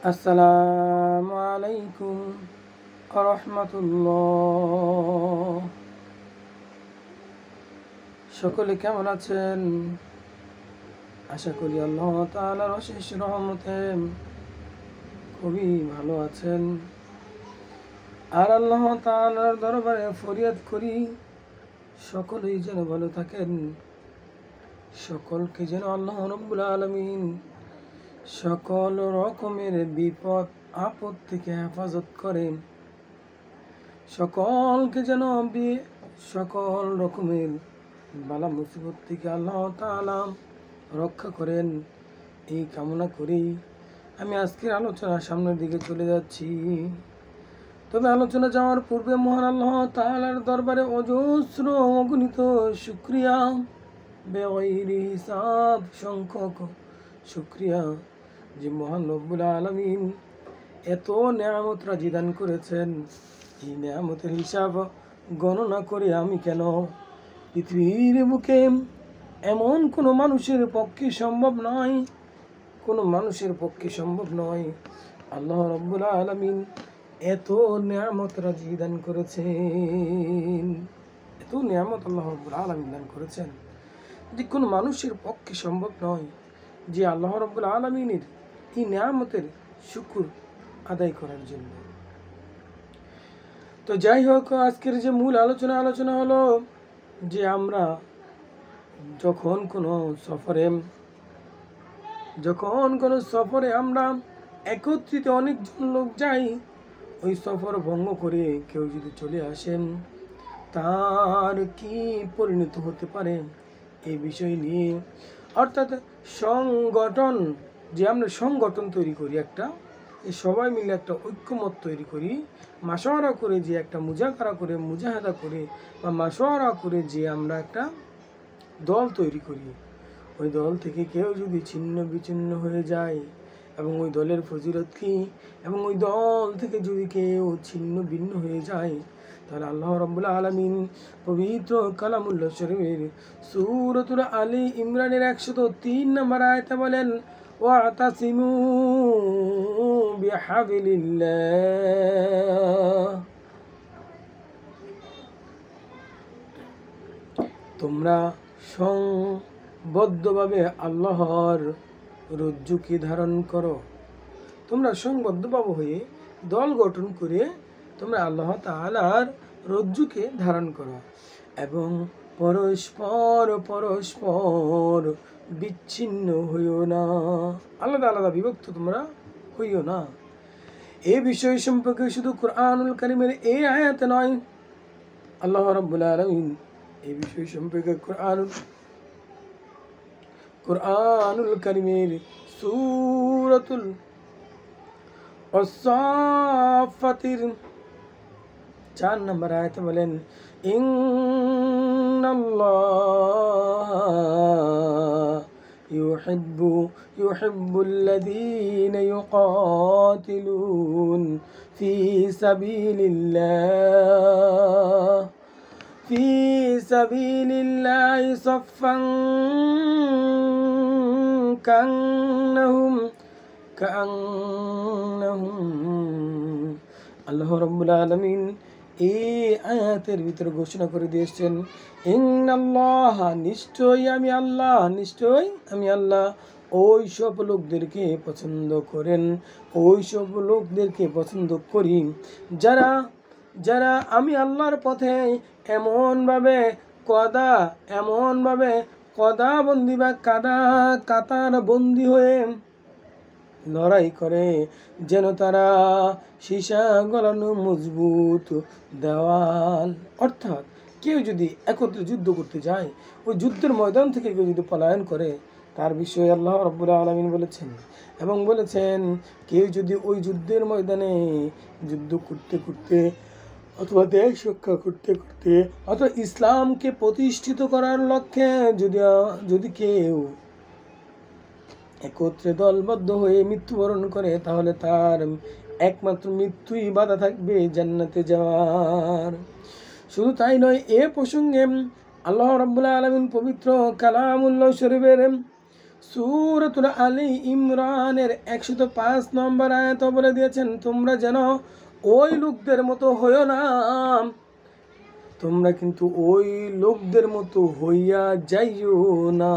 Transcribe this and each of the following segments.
আসসালামু আলাইকুম রহমতুল্লাহ। সকলে কেমন আছেন? আশা করি আল্লাহ তাআলার অশেষ রহমতে খুবই ভালো আছেন। আর আল্লাহ তাআলার দরবারে ফরিয়াদ করি সকলেই যেন ভালো থাকেন, সকলকে যেন আল্লাহ রাব্বুল আলামিন সকল রকমের বিপদ আপদ থেকে হেফাজত করেন, সকলকে যেন সকল রকমের বালা মুসিবত থেকে আল্লাহ তাআলা রক্ষা করেন। এই কামনা করি আমি আজকের আলোচনা সামনের দিকে চলে যাচ্ছি। তবে আলোচনা যাওয়ার পূর্বে মহান আল্লাহ তাআলার দরবারে অজস্র অগণিত শুকরিয়া, বেগৈরি হিসাব সংখ্যক শুকরিয়া যে মহান রব্বুল আলামিন এত নেয়ামত রাজি দান করেছেন। এই নেয়ামতের হিসাব গণনা করে আমি কেন পৃথিবীর বুকে এমন কোনো মানুষের পক্ষে সম্ভব নয়, কোনো মানুষের পক্ষে সম্ভব নয়। আল্লাহ রাব্বুল আলামিন এত নেয়ামত রাজি দান করেছেন, এত নেয়ামত আল্লাহ রাব্বুল আলামিন দান করেছেন যে কোনো মানুষের পক্ষে সম্ভব নয় যে আল্লাহ রাব্বুল আলামিনের এই নেয়ামতের শুকর আদায় করার জন্য। তো যাই হোক, আজকের যে মূল আলোচনা হলো যে আমরা যখন কোনো সফরে আমরা একত্রিত অনেকজন লোক যাই, ওই সফর ভঙ্গ করে কেউ যদি চলে আসেন তার কি পরিণত হতে পারে এই বিষয় নিয়ে, অর্থাৎ সংগঠন, যে আমরা সংগঠন তৈরি করি একটা, এই সবাই মিলে একটা ঐক্যমত তৈরি করি, মাশওয়ারা করে যে একটা মুজাহাদা করে বা মাশওয়ারা করে যে আমরা একটা দল তৈরি করি, ওই দল থেকে কেউ যদি ছিন্ন বিচ্ছিন্ন হয়ে যায় এবং ওই দলের ফজিলত কি, এবং ওই দল থেকে যদি কেউ ছিন্ন ভিন্ন হয়ে যায়, তাহলে আল্লাহ রাব্বুল আলামিন পবিত্র কালামুল্লাহ শরীফের সূরাতুল আলী ইমরানের 103 নম্বর আয়াতে বলেন, ওয়াতাসিমু বিহাবিলিল্লাহ, তোমরা সংবদ্ধভাবে আল্লাহর রজ্জুকে ধারণ করো। তোমরা সংবদ্ধভাবে হয়ে দল গঠন করে তোমরা আল্লাহ তাআলার রজ্জুকে ধারণ করো এবং পরস্পর বিচ্ছিন্ন হইও না, আলাদা আলাদা বিভক্ত তোমরা হইও না। এই বিষয় সম্পর্কে শুধু কুরআনুল কারীমের এই আয়াতে নয়, আল্লাহ রাব্বুল আলামিন এই বিষয় সম্পর্কে কুরআনুল কারীমের সূরাতুল আস-সাফফাতির 4 নম্বর আয়াতে বলেন, ইন্নাল্লাহা ইউহিব্বুল্লাযীনা ইউকাতিলুন ফি সাবিলিল্লাহি সাফফান কান্নাহুম আল্লাহ রাব্বুল আলামিন এই আয়াতের ভিতরে ঘোষণা করে দিয়েছেন, ইন্নাল্লাহ, নিশ্চয়ই আমি আল্লাহ ওই সব লোকদেরকে পছন্দ করেন, ওই সব লোকদেরকে পছন্দ করি যারা আমি আল্লাহর পথে এমনভাবে কদাবন্দি বা কাতার বন্দি হয়ে লড়াই করে যেন তারা সীসা গলানো মজবুত দেওয়াল। অর্থাৎ কেউ যদি একত্রে যুদ্ধ করতে যায়, ওই যুদ্ধের ময়দান থেকে কেউ যদি পলায়ন করে, তার বিষয়ে আল্লাহ রাব্বুল আলামিন বলেছেন এবং বলেছেন, কেউ যদি ওই যুদ্ধের ময়দানে যুদ্ধ করতে করতে অথবা দেশ রক্ষা করতে করতে অথবা ইসলামকে প্রতিষ্ঠিত করার লক্ষ্যে যদি কেউ একত্রে দলবদ্ধ হয়ে মৃত্যুবরণ করে, তাহলে তার একমাত্র মৃত্যুই বাধা থাকবে জান্নাতে যাওয়ার। শুধু তাই নয়, এ প্রসঙ্গে আল্লাহ রাব্বুল আলামিন পবিত্র কালামুল্লাহ শরীফের সূরাতুল আলী ইমরানের 105 নম্বর আয়াত বলে দিয়েছেন, তোমরা যেন ওই লোকদের মতো হইও না, তোমরা কিন্তু ওই লোকদের মতো হইয়া যাইও না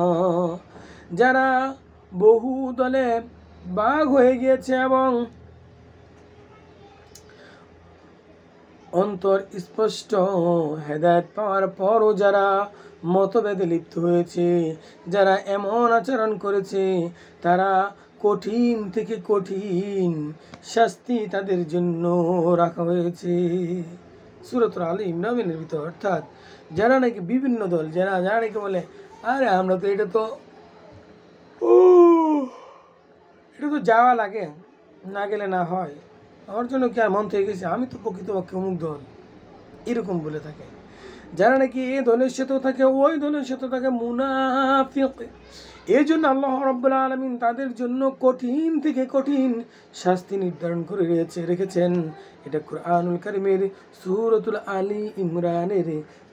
যারা বহু দলে ভাগ হয়ে গিয়েছে এবং অন্তর স্পষ্ট হেদায়েত পাওয়ার পরও যারা মতভেদে লিপ্ত হয়েছে, যারা এমন আচরণ করেছে, তারা কঠিন থেকে কঠিন শাস্তি তাদের জন্য রাখা হয়েছে। সূরাতুল আলী ইমরানের ভিতর, অর্থাৎ যারা নাকি বিভিন্ন দল, যারা নাকি বলে আরে আমরা তো এটা তো যাওয়া লাগে, না গেলে না হয়, আমার জন্য কি আর মন থেকে গেছে, আমি তো প্রকৃতপক্ষে অমুক দল, এরকম বলে থাকে। যারা নাকি এই দলের সাথেও থাকে, ওই দলের সাথে থাকে, মুনাফিক। এই জন্য আল্লাহ রাব্বুল আলামিন তাদের জন্য কঠিন থেকে কঠিন শাস্তি নির্ধারণ করে রেখেছেন। এটা কুরআনুল কারীমের সূরাতুল আলী ইমরানের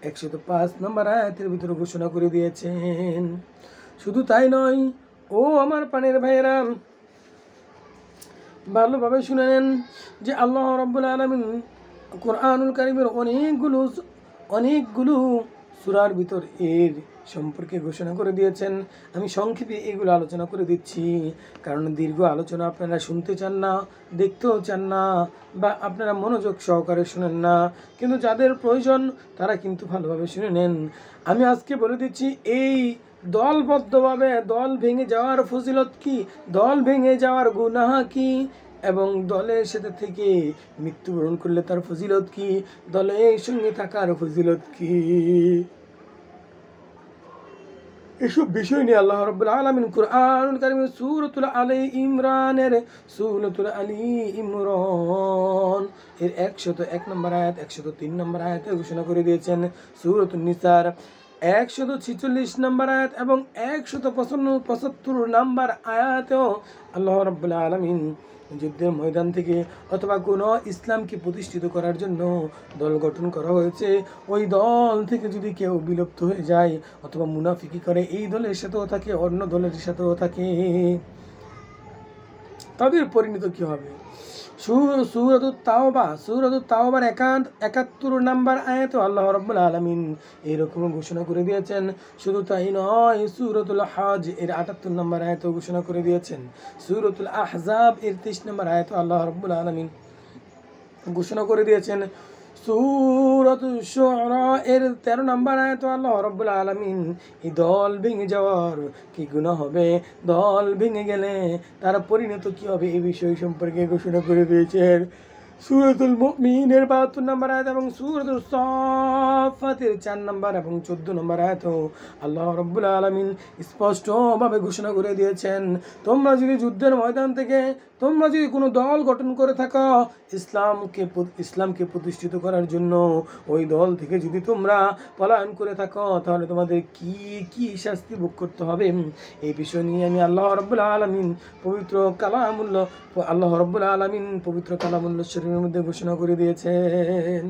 105 নম্বর আয়াতের ভিতরে ঘোষণা করে দিয়েছেন। শুধু তাই নয়, ও আমার প্রাণের ভাইয়েরা, ভালোভাবে শুনে নেন যে আল্লাহ রাব্বুল আলামিন কুরআনুল কারীমের অনেকগুলো সূরার ভিতর এর সম্পর্কে ঘোষণা করে দিয়েছেন। আমি সংক্ষেপে এগুলো আলোচনা করে দিচ্ছি, কারণ দীর্ঘ আলোচনা আপনারা শুনতে চান না, দেখতেও চান না, বা আপনারা মনোযোগ সহকারে শুনেন না, কিন্তু যাদের প্রয়োজন তারা কিন্তু ভালোভাবে শুনে নেন। আমি আজকে বলে দিচ্ছি এই দলবদ্ধভাবে দল ভেঙে যাওয়ার ফজিলত কি, দল ভেঙে যাওয়ার গুনাহ কি, এবং দলের সাথে থেকে মৃত্যুবরণ করলে তার ফজিলত কি, দলের সঙ্গে থাকার ফজিলত কি, এসব বিষয় নিয়ে আল্লাহ রাব্বুল আলামিন কুরআনুল কারীমের সূরাতুল আলী ইমরানের এর 101 নম্বর আয়াত, 103 নম্বর আয়াতে ঘোষণা করে দিয়েছেন। সূরাতুন নিসার 146 নম্বর আয়াত এবং 175 নম্বর আয়াতেও আল্লাহ রাব্বুল আলামিন যুদ্ধের ময়দান থেকে অথবা কোনো ইসলামকে প্রতিষ্ঠিত করার জন্য দল গঠন করা হয়েছে, ওই দল থেকে যদি কেউ বিলুপ্ত হয়ে যায় অথবা মুনাফিকি করে, এই দলের সাথেও থাকে, অন্য দলের সাথেও থাকে, তাদের পরিণত কি হবে? সূরাতুত তাওবার 71 নম্বর আয়াতে আল্লাহ রাব্বুল আলামিন এরকম ঘোষণা করে দিয়েছেন। শুধু তাই নয়, সূরাতুল হজ এর 78 নম্বর আয়াতে ঘোষণা করে দিয়েছেন। সূরাতুল আহজাব এর 30 নম্বর আয়াতে আল্লাহ রাব্বুল আলামিন ঘোষণা করে দিয়েছেন। সূরাতুশ শুআরা এর 13 নম্বর আয়াতে আল্লাহ রাব্বুল আলামিন এই দল ভেঙে যাওয়ার কি গুনাহ হবে, দল ভেঙে গেলে তার পরিণত কি হবে, এই বিষয় সম্পর্কে ঘোষণা করে দিয়েছেন। সূরাতুল মুমিনের 72 নম্বর আয়াত এবং সূরাতুল সাফফাতের 4 নম্বর এবং 14 নম্বর আয়াতেও আল্লাহ রাব্বুল আলামিন স্পষ্টভাবে ঘোষণা করে দিয়েছেন, তোমরা যদি যুদ্ধের ময়দান থেকে তোমরা যদি কোনো দল গঠন করে থাকো ইসলামকে প্রতিষ্ঠিত করার জন্য, ওই দল থেকে যদি তোমরা পলায়ন করে থাকো, তাহলে তোমাদের কি কি শাস্তি ভোগ করতে হবে, এই বিষয় নিয়ে আমি আল্লাহ রাব্বুল আলামিন পবিত্র কালামুল্লাহ শরীফের মধ্যে ঘোষণা করে দিয়েছেন।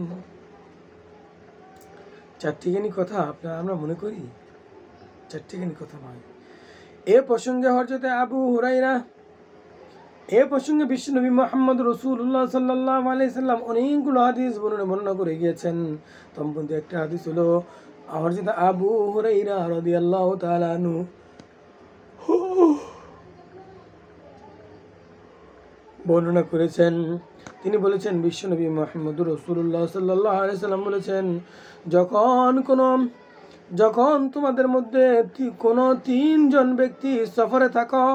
চারটিখানি কথা আমরা মনে করি, চারটিখানি কথা নয়। এ প্রসঙ্গে হযরতে আবু হুরায়রা, এ প্রসঙ্গে বিশ্বনবী মুহাম্মদ রাসূলুল্লাহ সাল্লাল্লাহু আলাইহি সাল্লাম অনেকগুলো হাদিস বর্ণনা করে গিয়েছেন। তার মধ্যে একটা হাদিস হলো হযরত আবু হুরায়রা রাদিয়াল্লাহু তাআলা আনহু বর্ণনা করেছেন। তিনি বলেছেন, বিশ্বনবী মুহাম্মদ রাসূলুল্লাহ সাল্লাল্লাহু আলাইহি সাল্লাম বলেছেন, যখন তোমাদের মধ্যে কোনো 3 জন ব্যক্তি সফরে থাকো,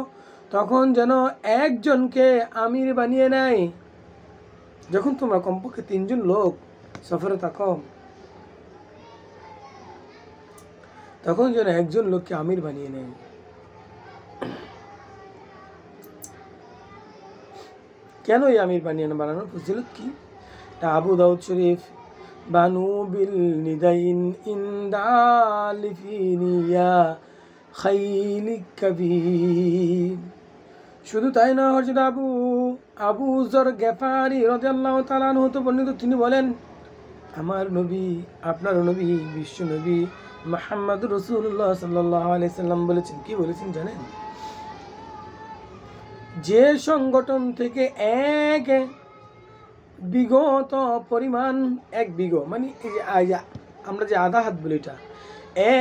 তখন যেন একজনকে আমির বানিয়ে নেয়। যখন তোমরা কমপক্ষে 3 জন লোক সফরে থাকো, তখন যেন একজন লোককে আমির বানিয়ে নেয়। কেন এই আমির বানানোর ফজিলত কি? আবু দাউদ শরীফ, বানু বিল নিদাইন ইনদালিফিনিয়া খাইলিক কবির। শুধু তাই না, হযরত আবু যর গফারি রাদিয়াল্লাহু তাআলা আনহু তো বর্ণিত, তিনি বলেন, আমার নবী, আপনার নবী, বিশ্ব নবী মুহাম্মদ রাসূলুল্লাহ সাল্লাল্লাহু আলাইহি সাল্লাম বলেছেন, কি বলেছেন জানেন? যে সংগঠন থেকে এক বিঘত পরিমাণ, এক বিঘ মানে এই যে আমরা যে আধা হাত বলি, এটা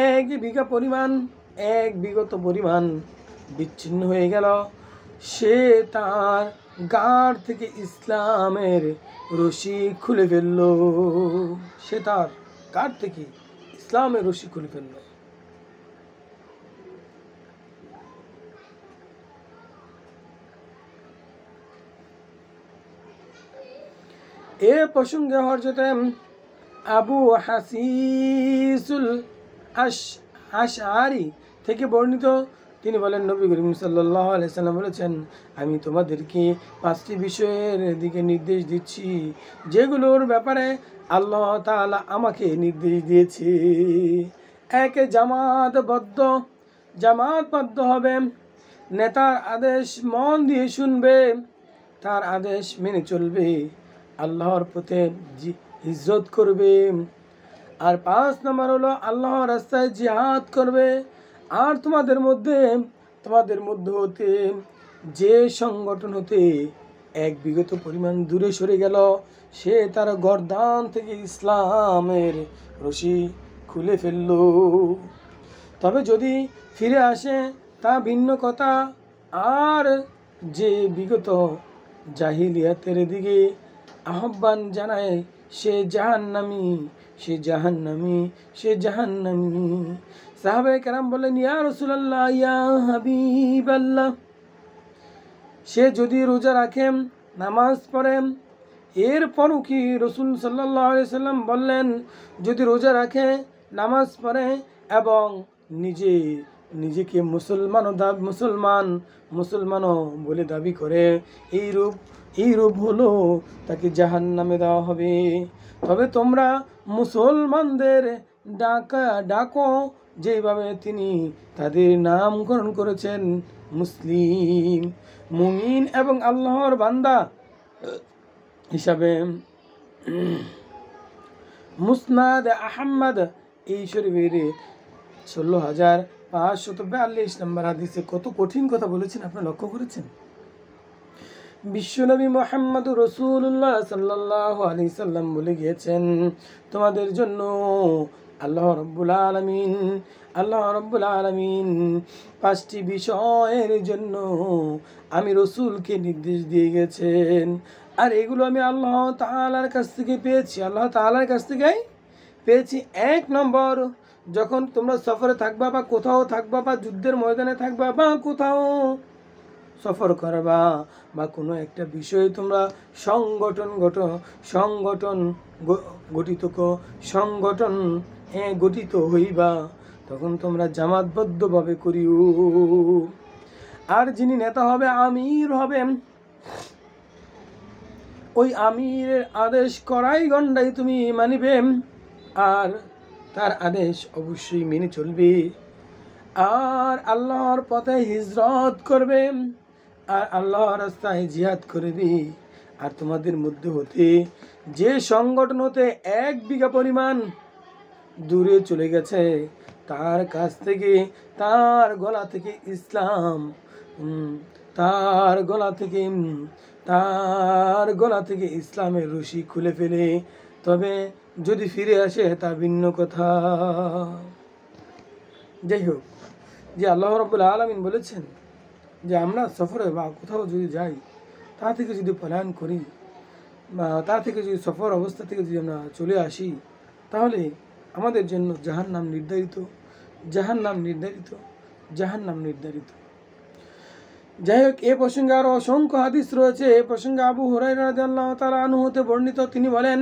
এক বিঘা পরিমাণ, এক বিগত পরিমাণ বিচ্ছিন্ন হয়ে গেল, সে তার গাড় থেকে ইসলামের রশি খুলে ফেলল। সে তার গাড় থেকে ইসলামের রশি খুলে ফেলল। এ প্রসঙ্গে হযরত আবু হাসিসুল আশআরি থেকে বর্ণিত, তিনি বলেন, নবী করিম সাল্লাল্লাহু আলাইহি সাল্লাম বলেছেন, আমি তোমাদেরকে 5টি বিষয়ের দিকে নির্দেশ দিচ্ছি, যেগুলোর ব্যাপারে আল্লাহ তাআলা আমাকে নির্দেশ দিয়েছে। এক, জামাতবদ্ধ হবে, নেতার আদেশ মন দিয়ে শুনবে, তার আদেশ মেনে চলবে, আল্লাহর পথে হিজরত করবে। আর 5 নম্বর হলো আল্লাহর রাস্তায় জিহাদ করবে। আর তোমাদের মধ্যে হতে যে সংগঠন হতে এক বিগত পরিমাণ দূরে সরে গেল, সে তার গর্দান থেকে ইসলামের রশি খুলে ফেলল। তবে যদি ফিরে আসে তা ভিন্ন কথা। আর যে বিগত জাহিলিয়াতের দিকে আহ্বান জানায়, সে জাহান্নামী। সাহাবায়ে কেরাম বলেন, ইয়া রাসূলুল্লাহ, ইয়া হাবিবাল্লাহ, সে যদি রোজা রাখে, নামাজ পড়ে, এরপরও কি? রাসূল সাল্লাল্লাহু আলাইহি সাল্লাম বললেন, যদি রোজা রাখে, নামাজ পড়ে এবং নিজেকে মুসলমানও বলে দাবি করে, এইরূপ হলো তাকে জাহান্নামে দেওয়া হবে। তবে তোমরা মুসলমানদের ডাকো যেভাবে তিনি তাদের নামকরণ করেছেন, মুসলিম, মুমিন এবং আল্লাহর বান্দা হিসাবে। মুসনাদ আহমদ এই শরীফের 16,542 নম্বর হাদিসে কত কঠিন কথা বলেছেন, আপনারা লক্ষ্য করেছেন? বিশ্বনবী মুহাম্মদুর রাসূলুল্লাহ সাল্লাল্লাহু আলাইহি সাল্লাম বলে গিয়েছেন, তোমাদের জন্য আল্লাহ রাব্বুল আলামিন 5টি বিষয়ের জন্য আমি রাসূলকে নির্দেশ দিয়ে গেছেন। আর এগুলো আমি আল্লাহ তাআলার কাছ থেকে পেয়েছি। 1 নম্বর, যখন তোমরা সফরে থাকবা বা কোথাও থাকবা বা যুদ্ধের ময়দানে থাকবা বা কোথাও সফর করবা বা কোনো একটা বিষয়ে তোমরা গঠিত হইবা, তখন তোমরা জামাতবদ্ধভাবে করিও। আর যিনি নেতা হবে, আমির হবেন, ওই আমিরের আদেশ কড়াই গণ্ডাই তুমি মানিবে, আর তার আদেশ অবশ্যই মেনে চলবে। আর আল্লাহর পথে হিজরত করবে, আর আল্লাহর রাস্তায় জিহাদ করবে। আর তোমাদের মধ্যে হতে যে সংগঠন হতে 1 বিঘা পরিমাণ দূরে চলে গেছে, তার কাছ থেকে তার গলা থেকে ইসলামের রশি খুলে ফেলে। তবে যদি ফিরে আসে তা ভিন্ন কথা। যাই হোক, যে আল্লাহ রাব্বুল আলামিন বলেছেন যে আমরা সফরে বা কোথাও যদি যাই, তা থেকে যদি পলায়ন করি বা তা থেকে যদি সফর অবস্থা থেকে যদি আমরা চলে আসি, তাহলে আমাদের জন্য জাহান্নাম নির্ধারিত। যাই হোক, এ প্রসঙ্গে আরো অসংখ্য হাদিস রয়েছে। এ প্রসঙ্গে আবু হুরায়রা রাদিয়াল্লাহু তাআলা আনহু হতে বর্ণিত, তিনি বলেন,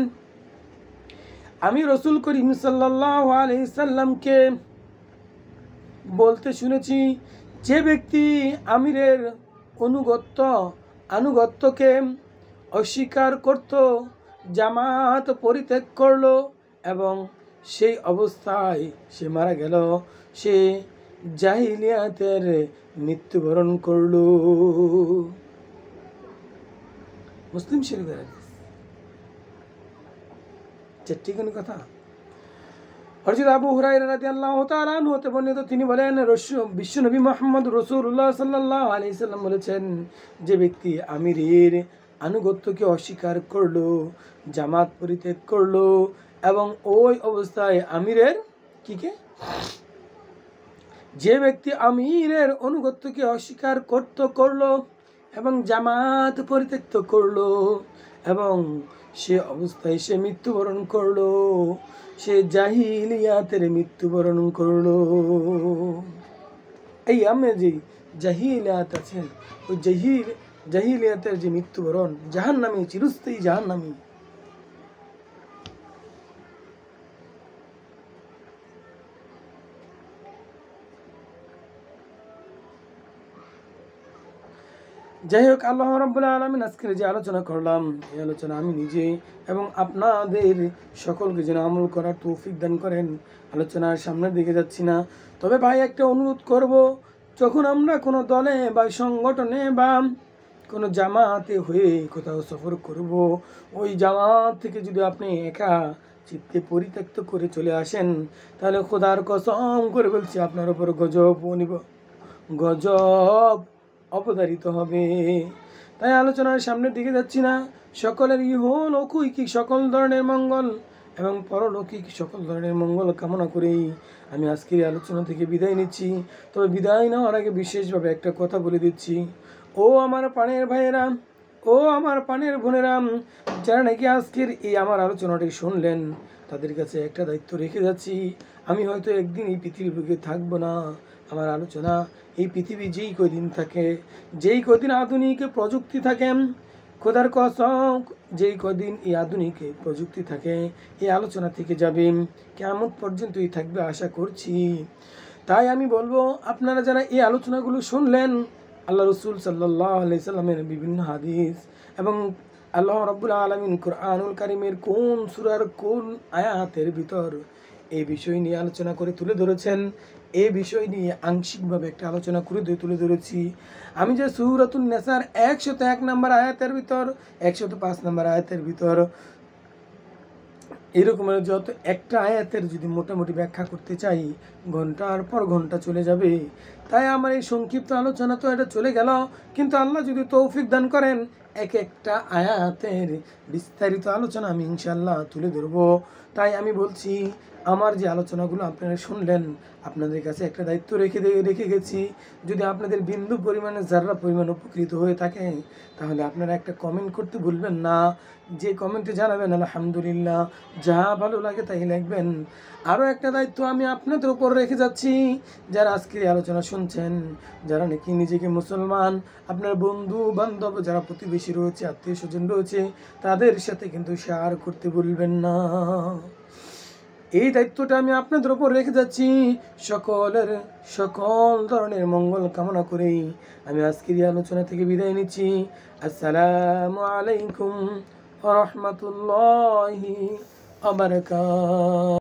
আমি রাসূল করিম সাল্লাল্লাহু আলাইহি সাল্লামকে বলতে শুনেছি, যে ব্যক্তি আমিরের আনুগত্যকে অস্বীকার করত, জামাত পরিত্যাগ করলো এবং সেই অবস্থায় সে মারা গেল, সে জাহিলিয়াতের মৃত্যুবরণ করল। মুসলিম শরীফের হাদিস। 4টি কথা। হযরত আবু হুরায়রা রাদিয়াল্লাহু তাআলা আনহু হতে বর্ণিত, তিনি বলেন বিশ্বনবী মুহাম্মদ রাসূলুল্লাহ সাল্লাল্লাহু আলাইহি সাল্লাম বলেছেন, যে ব্যক্তি আমিরের আনুগত্যকে অস্বীকার করলো, জামাত পরিত্যাগ করলো এবং ওই অবস্থায় আমিরের যে ব্যক্তি আমিরের অনুগত্যকে অস্বীকার করলো এবং জামাত পরিত্যক্ত করলো এবং সে অবস্থায় সে মৃত্যুবরণ করলো, সে জাহিলিয়াতের মৃত্যুবরণ করলো। এই আমি যে জাহিলিয়াত আছে, ওই জাহিলিয়াতের যে মৃত্যুবরণ, জাহান্নামী, চিরস্থায়ী জাহান্নামী। যাই হোক, আল্লাহ রাব্বুল আলামিন আজকের যে আলোচনা করলাম, এই আলোচনা আমি নিজে এবং আপনাদের সকলকে যেন আমল করার তৌফিক দান করেন। আলোচনার সামনের দিকে যাচ্ছি না, তবে ভাই একটা অনুরোধ করব, যখন আমরা কোনো দলে বা সংগঠনে বা কোনো জামাতে হয়ে কোথাও সফর করব, ওই জামাত থেকে যদি আপনি একা চিত্তে পরিত্যক্ত করে চলে আসেন, তাহলে খোদার কসম করে বলছি আপনার উপর গজব অবধারিত হবে। তাই আলোচনার সামনের দিকে যাচ্ছি না, সকলের ইহলৌকিক সকল ধরনের মঙ্গল এবং পরলৌকিক সকল ধরনের মঙ্গল কামনা করেই আমি আজকের আলোচনা থেকে বিদায় নিচ্ছি। তবে বিদায় নেওয়ার আগে বিশেষভাবে একটা কথা বলে দিচ্ছি, ও আমার প্রাণের ভাইয়েরা, ও আমার প্রাণের বোনেরা, যারা নাকি আজকের এই আমার আলোচনাটি শুনলেন, তাদের কাছে একটা দায়িত্ব রেখে যাচ্ছি। আমি হয়তো একদিন এই পৃথিবীর বুকে থাকবো না। আমার আলোচনা এই পৃথিবী যেই কদিন থাকে, যেই কদিন আধুনিক প্রযুক্তি থাকে, খোদার কসম যেই কদিন এই আধুনিক প্রযুক্তি থাকে, এই আলোচনা থেকে যাবে, কিয়ামত পর্যন্তই থাকবে আশা করছি। তাই আমি বলবো, আপনারা যারা এই আলোচনাগুলো শুনলেন, আল্লাহ রসুল সাল্লাল্লাহু আলাইহি সাল্লামের বিভিন্ন হাদিস এবং আল্লাহ রাব্বুল আলামিন কুরআনুল কারীমের কোন সূরার কোন আয়াতের ভিতর এই বিষয় নিয়ে আলোচনা করে তুলে ধরেছেন, এই বিষয় নিয়ে আংশিকভাবে একটা আলোচনা করে তুলে ধরেছি। আমি যে সূরাতুন নিসার 101 নম্বর আয়াতের ভিতর, 105 নম্বর আয়াতের ভিতর এরকমের যত একটা আয়াতের যদি মোটামুটি ব্যাখ্যা করতে চাই, ঘন্টার পর ঘন্টা চলে যাবে। তাই আমার এই সংক্ষিপ্ত আলোচনা তো এটা চলে গেল, কিন্তু আল্লাহ যদি তৌফিক দান করেন, এক একটা আয়াতের বিস্তারিত আলোচনা আমি ইনশাল্লাহ তুলে ধরবো। তাই আমি বলছি, আমার যে আলোচনাগুলো আপনারা শুনলেন, আপনাদের কাছে একটা দায়িত্ব রেখে গেছি। যদি আপনাদের বিন্দু পরিমাণে যারা পরিমাণ উপকৃত হয়ে থাকে, তাহলে আপনারা একটা কমেন্ট করতে ভুলবেন না। যে কমেন্টে জানাবেন আলহামদুলিল্লাহ, যা ভালো লাগে তাই লিখবেন। আরও একটা দায়িত্ব আমি আপনাদের উপর রেখে যাচ্ছি, যারা আজকের আলোচনা শুনছেন, যারা নাকি নিজেকে মুসলমান, আপনার বন্ধু বান্ধব যারা প্রতিবেশী রয়েছে, আত্মীয় স্বজন রয়েছে, তাদের সাথে কিন্তু শেয়ার করতে ভুলবেন না। এই দায়িত্বটা আমি আপনাদের উপর রেখে যাচ্ছি। সকল ধরনের মঙ্গল কামনা করেই আমি আজকের এই আলোচনা থেকে বিদায় নিচ্ছি। আসসালামু আলাইকুম ওয়া রাহমাতুল্লাহি ওয়া বারাকাতুহু।